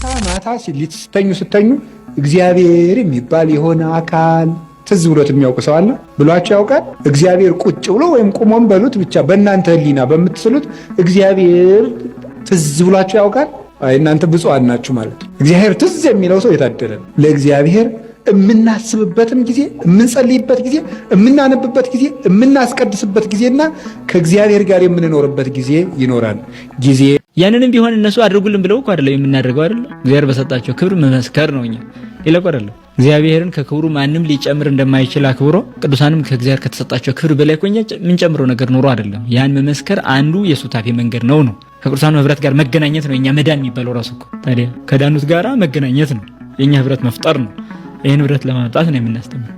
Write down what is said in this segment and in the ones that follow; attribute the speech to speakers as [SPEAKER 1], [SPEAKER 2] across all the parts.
[SPEAKER 1] ማታ ስተኙ እግዚአብሔር የሚባል የሆነ አካል ትዝ ብሎት የሚያውቅ ሰው አለ ብሏቸው ያውቃል? እግዚአብሔር ቁጭ ብሎ ወይም ቁሞም በሉት ብቻ በእናንተ ህሊና በምትስሉት እግዚአብሔር ትዝ ብሏቸው ያውቃል? አይ እናንተ ብፁዓን ናችሁ ማለት ነው። እግዚአብሔር ትዝ የሚለው ሰው የታደለ ነው። ለእግዚአብሔር የምናስብበትም ጊዜ፣ የምንጸልይበት ጊዜ፣ የምናነብበት ጊዜ፣ የምናስቀድስበት ጊዜና ከእግዚአብሔር ጋር የምንኖርበት ጊዜ ይኖራል። ጊዜ
[SPEAKER 2] ያንንም ቢሆን እነሱ አድርጉልን ብለው እኮ አይደለም የምናደርገው አይደል? እግዚአብሔር በሰጣቸው ክብር መመስከር ነው። እኛ ይለቁ አይደለም እግዚአብሔርን ከክብሩ ማንም ሊጨምር እንደማይችል አክብሮ ቅዱሳንም ከእግዚአብሔር ከተሰጣቸው ክብር በላይ ኮኛ ምን ጨምረው ነገር ኑሮ አይደለም። ያን መመስከር አንዱ የሱታፌ መንገድ ነው። ከቅዱሳኑ ህብረት ጋር መገናኘት ነው። እኛ መዳን የሚባለው ራሱ እኮ ታዲያ ከዳኑት ጋራ መገናኘት ነው። የኛ ህብረት መፍጠር ነው። ይሄን ህብረት ለማምጣት ነው የምናስተምረው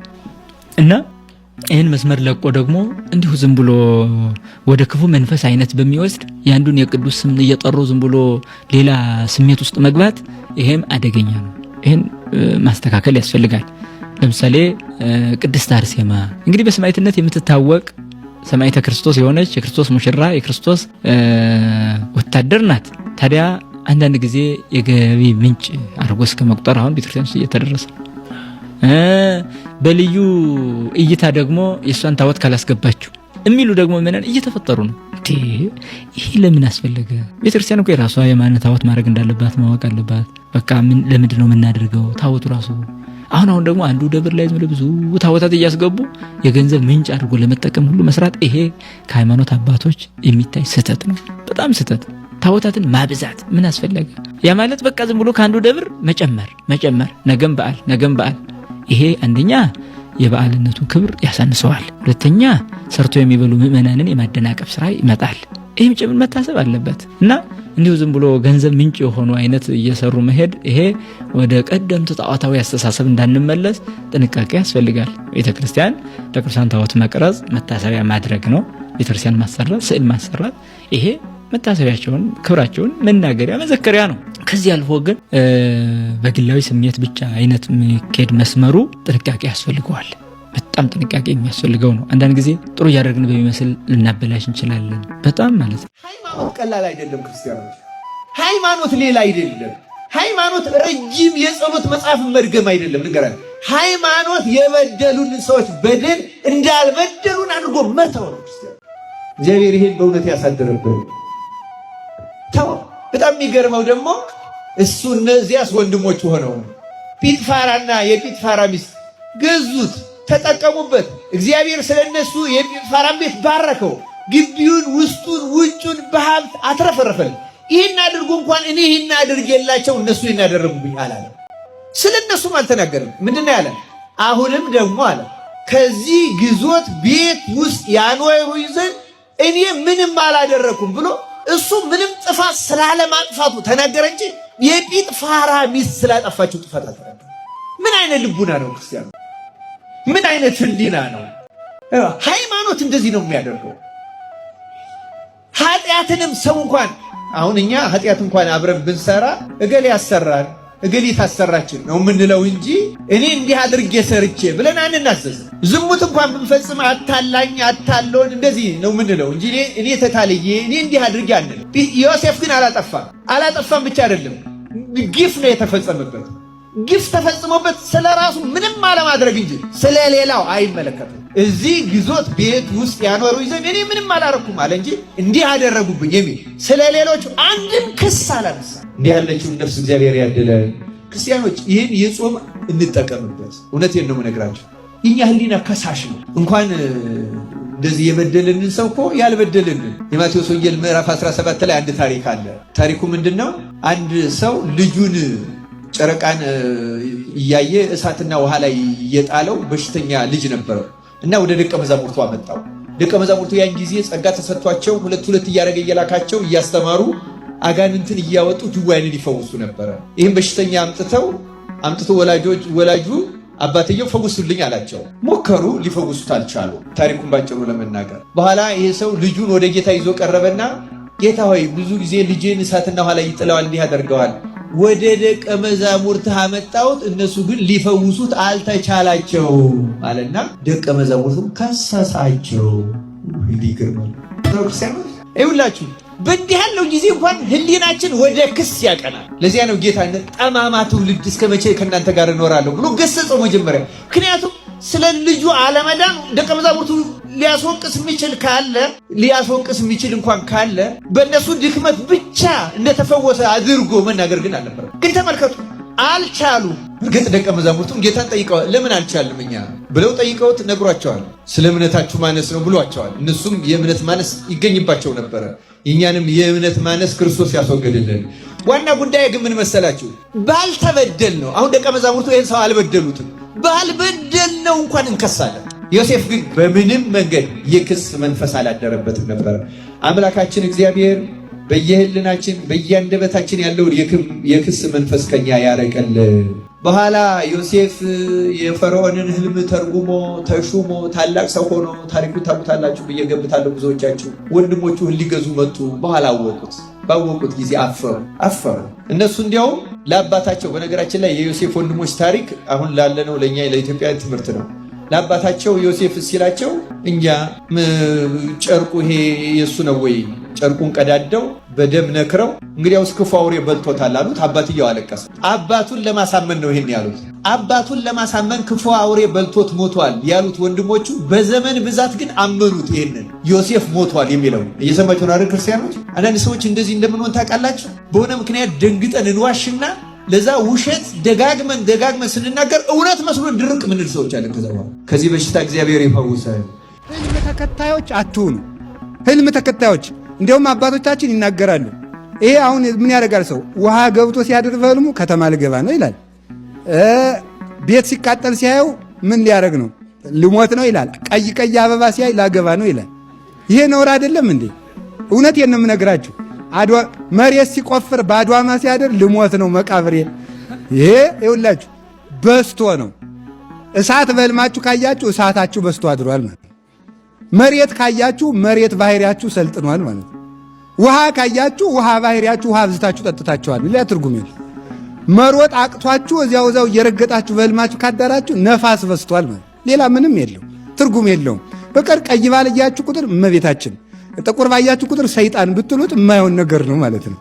[SPEAKER 2] እና ይህን መስመር ለቆ ደግሞ እንዲሁ ዝም ብሎ ወደ ክፉ መንፈስ አይነት በሚወስድ ያንዱን የቅዱስ ስም እየጠሩ ዝም ብሎ ሌላ ስሜት ውስጥ መግባት ይሄም አደገኛ ነው። ይህን ማስተካከል ያስፈልጋል። ለምሳሌ ቅድስት አርሴማ እንግዲህ በሰማዕትነት የምትታወቅ ሰማዕተ ክርስቶስ የሆነች የክርስቶስ ሙሽራ የክርስቶስ ወታደር ናት። ታዲያ አንዳንድ ጊዜ የገቢ ምንጭ አድርጎ እስከ መቁጠር አሁን ቤተክርስቲያን ውስጥ እየተደረሰ በልዩ እይታ ደግሞ የእሷን ታወት ካላስገባችሁ የሚሉ ደግሞ ምንን እየተፈጠሩ ነው። ይሄ ለምን አስፈለገ? ቤተክርስቲያን እኮ የራሷ የማንነት ታወት ማድረግ እንዳለባት ማወቅ አለባት። በቃ ለምንድን ነው የምናደርገው? ታወቱ ራሱ አሁን ደግሞ አንዱ ደብር ላይ ብዙ ታወታት እያስገቡ የገንዘብ ምንጭ አድርጎ ለመጠቀም ሁሉ መስራት፣ ይሄ ከሃይማኖት አባቶች የሚታይ ስህተት ነው። በጣም ስህተት። ታወታትን ማብዛት ምን አስፈለገ? ያ ማለት በቃ ዝም ብሎ ከአንዱ ደብር መጨመር ነገም በዓል ይሄ አንደኛ የበዓልነቱ ክብር ያሳንሰዋል። ሁለተኛ ሰርቶ የሚበሉ ምእመናንን የማደናቀፍ ስራ ይመጣል። ይሄም ጭምር መታሰብ አለበት እና እንዲሁ ዝም ብሎ ገንዘብ ምንጭ የሆኑ አይነት እየሰሩ መሄድ ይሄ ወደ ቀደምት ጣዖታዊ አስተሳሰብ እንዳንመለስ ጥንቃቄ ያስፈልጋል። ቤተክርስቲያን ለቅዱሳን ታቦት መቅረጽ መታሰቢያ ማድረግ ነው። ቤተክርስቲያን ማሰራት፣ ስዕል ማሰራት ይሄ መታሰቢያቸውን ክብራቸውን መናገሪያ መዘከሪያ ነው። ከዚህ አልፎ ግን በግላዊ ስሜት ብቻ አይነት መከድ መስመሩ ጥንቃቄ ያስፈልገዋል። በጣም ጥንቃቄ የሚያስፈልገው ነው። አንዳንድ ጊዜ ጥሩ እያደረግን በሚመስል ልናበላሽ እንችላለን። በጣም ማለት ነው።
[SPEAKER 3] ሃይማኖት ቀላል አይደለም ክርስቲያኖች። ሃይማኖት ሌላ አይደለም። ሃይማኖት ረጅም የጸሎት መጽሐፍ መድገም አይደለም። ንገራል። ሃይማኖት የበደሉን ሰዎች በደል እንዳልበደሉን አድርጎ መተው ነው። ክርስቲያን እግዚአብሔር ይሄን በእውነት ያሳደረብን ተው። በጣም የሚገርመው ደግሞ እሱ እነዚያስ ወንድሞች ሆነው ጲጥፋራና የጲጥፋራ ሚስት ገዙት፣ ተጠቀሙበት። እግዚአብሔር ስለነሱ የጲጥፋራን ቤት ባረከው። ግቢውን፣ ውስጡን፣ ውጩን በሀብት አትረፈረፈል። ይህን አድርጉ እንኳን እኔ ይህን አድርጌላቸው እነሱ ይህን ያደረጉብኝ አላለም። ስለነሱም አልተናገርም። ምንድነው ያለ? አሁንም ደግሞ አለ ከዚህ ግዞት ቤት ውስጥ ያኖሩኝ ዘንድ እኔ ምንም አላደረኩም ብሎ እሱ ምንም ጥፋት ስላለማጥፋቱ ተናገረ እንጂ የጲጥፋራ ሚስት ስላጠፋችው ጥፋት አልተናገረ። ምን አይነት ልቡና ነው ክርስቲያኑ? ምን አይነት ህሊና ነው? ሃይማኖት እንደዚህ ነው የሚያደርገው። ኃጢአትንም ሰው እንኳን አሁን እኛ ኃጢአት እንኳን አብረን ብንሰራ እገሌ ያሰራል እገሌ ታሰራችን ነው የምንለው እንጂ እኔ እንዲህ አድርጌ ሰርቼ ብለን አንናዘዝ። ዝሙት እንኳን ብንፈጽም አታላኝ አታሎን እንደዚህ ነው የምንለው እንጂ እኔ ተታልዬ እኔ እንዲህ አድርጌ አንልም። ዮሴፍ ግን አላጠፋም ብቻ አይደለም ግፍ ነው የተፈጸመበት። ግፍ ተፈጽሞበት ስለራሱ ምንም አለማድረግ እንጂ ስለሌላው አይመለከትም። እዚህ ግዞት ቤት ውስጥ ያኖሩኝ ዘንድ እኔ ምንም አላረኩም አለ እንጂ እንዲህ አደረጉብኝ የሚል ስለሌሎቹ አንድም ክስ አላነሳ። እንዲህ ያለችውን ነፍስ እግዚአብሔር ያድለን። ክርስቲያኖች ይህን የጾም እንጠቀምበት። እውነቴን ነው የምነግራቸው። የኛ ህሊና ከሳሽ ነው። እንኳን እንደዚህ የበደልንን ሰው እኮ ያልበደልንን የማቴዎስ ወንጌል ምዕራፍ 17 ላይ አንድ ታሪክ አለ። ታሪኩ ምንድነው? አንድ ሰው ልጁን ጨረቃን እያየ እሳትና ውሃ ላይ እየጣለው በሽተኛ ልጅ ነበረው እና ወደ ደቀ መዛሙርቱ አመጣው። ደቀ መዛሙርቱ ያን ጊዜ ጸጋ ተሰጥቷቸው ሁለት እያደረገ እየላካቸው እያስተማሩ አጋንንትን እያወጡ ድውያንን ይፈውሱ ነበረ። ይህም በሽተኛ አምጥቶ ወላጁ አባትየው ፈውሱልኝ አላቸው። ሞከሩ፣ ሊፈውሱት አልቻሉ። ታሪኩን ባጭሩ ለመናገር በኋላ ይሄ ሰው ልጁን ወደ ጌታ ይዞ ቀረበና ጌታ ሆይ ብዙ ጊዜ ልጄን እሳትና ውሃ ላይ ይጥለዋል፣ እንዲህ ያደርገዋል። ወደ ደቀ መዛሙርትህ አመጣሁት፣ እነሱ ግን ሊፈውሱት አልተቻላቸው አለና ደቀ መዛሙርቱ ከሰሳቸው። ይገርማል። ክርስቲያኖች ይኸውላችሁ በእንዲህ ያለው ጊዜ እንኳን ህሊናችን ወደ ክስ ያቀናል። ለዚያ ነው ጌታ ጠማማ ትውልድ እስከ መቼ ከእናንተ ጋር እኖራለሁ ብሎ ገሰጸው መጀመሪያ። ምክንያቱም ስለ ልጁ አለመዳን ደቀ መዛሙርቱ ሊያስወቅስ የሚችል እንኳን ካለ በእነሱ ድክመት ብቻ እንደተፈወሰ አድርጎ መናገር ግን አልነበረም። ግን ተመልከቱ፣ አልቻሉ። እርግጥ ደቀ መዛሙርቱም ጌታን ጠይቀዋል። ለምን አልቻልም እኛ ብለው ጠይቀውት ነግሯቸዋል። ስለ እምነታችሁ ማነስ ነው ብሏቸዋል። እነሱም የእምነት ማነስ ይገኝባቸው ነበረ። የእኛንም የእምነት ማነስ ክርስቶስ ያስወገድልን። ዋና ጉዳይ ግን ምን መሰላችሁ? ባልተበደል ነው። አሁን ደቀ መዛሙርቱ ይህን ሰው አልበደሉትም። ባልበደል ነው እንኳን እንከሳለን። ዮሴፍ ግን በምንም መንገድ የክስ መንፈስ አላደረበትም ነበረ። አምላካችን እግዚአብሔር በየህልናችን በየአንደበታችን ያለውን የክስ መንፈስ ከኛ ያረቀልን። በኋላ ዮሴፍ የፈርዖንን ህልም ተርጉሞ ተሹሞ ታላቅ ሰው ሆኖ ታሪኩን ታውቁታላችሁ ብዬ ገምታለሁ። ብዙዎቻችሁ ወንድሞቹ ሊገዙ መጡ። በኋላ አወቁት። ባወቁት ጊዜ አፈሩ። እነሱ እንዲያውም ለአባታቸው፣ በነገራችን ላይ የዮሴፍ ወንድሞች ታሪክ አሁን ላለነው ለእኛ ለኢትዮጵያ ትምህርት ነው። ለአባታቸው ዮሴፍ ሲላቸው እኛ ጨርቁ ይሄ የእሱ ነው ወይ? ጨርቁን ቀዳደው በደም ነክረው እንግዲያውስ ክፉ አውሬ በልቶታል አሉት። አባትየው አለቀሰ። አባቱን ለማሳመን ነው ይሄን ያሉት። አባቱን ለማሳመን ክፉ አውሬ በልቶት ሞቷል ያሉት ወንድሞቹ በዘመን ብዛት ግን አመኑት። ይሄንን ዮሴፍ ሞቷል የሚለው እየሰማችሁ ነው አይደል ክርስቲያኖች? አንዳንድ ሰዎች እንደዚህ እንደምንሆን ታውቃላችሁ። በሆነ ምክንያት ደንግጠን እንዋሽና ለዛ ውሸት ደጋግመን ስንናገር እውነት መስሎን ድርቅ ምንል ሰዎች አለን። ከዚህ በሽታ እግዚአብሔር ይፈውሳል።
[SPEAKER 1] ህልም ተከታዮች አትሁኑ። ህልም ተከታዮች እንዲያውም አባቶቻችን ይናገራሉ። ይሄ አሁን ምን ያደርጋል ሰው? ውሃ ገብቶ ሲያድር በህልሙ ከተማ ልገባ ነው ይላል። ቤት ሲቃጠል ሲያየው ምን ሊያደርግ ነው? ልሞት ነው ይላል። ቀይ አበባ ሲያይ ላገባ ነው ይላል። ይሄ ነውር አይደለም እንዴ? እውነቴን ነው የምነግራችሁ። መሬት ሲቆፍር በአድዋማ ሲያድር ልሞት ነው መቃብሬ። ይሄ ይኸውላችሁ በስቶ ነው። እሳት በህልማችሁ ካያችሁ እሳታችሁ በስቶ አድሯል ማለት ነው። መሬት ካያችሁ መሬት ባህሪያችሁ ሰልጥኗል ማለት ነው። ውሃ ካያችሁ ውሃ ባህሪያችሁ ውሃ አብዝታችሁ ጠጥታችኋል። ሌላ ትርጉም የለም። መሮጥ አቅቷችሁ እዚያው እየረገጣችሁ በህልማችሁ ካዳራችሁ ነፋስ በስቷል ማለት ሌላ ምንም የለው፣ ትርጉም የለውም። በቀር ቀይ ባለያችሁ ቁጥር እመቤታችን፣ ጥቁር ባያችሁ ቁጥር ሰይጣን ብትሉት የማይሆን ነገር ነው ማለት ነው።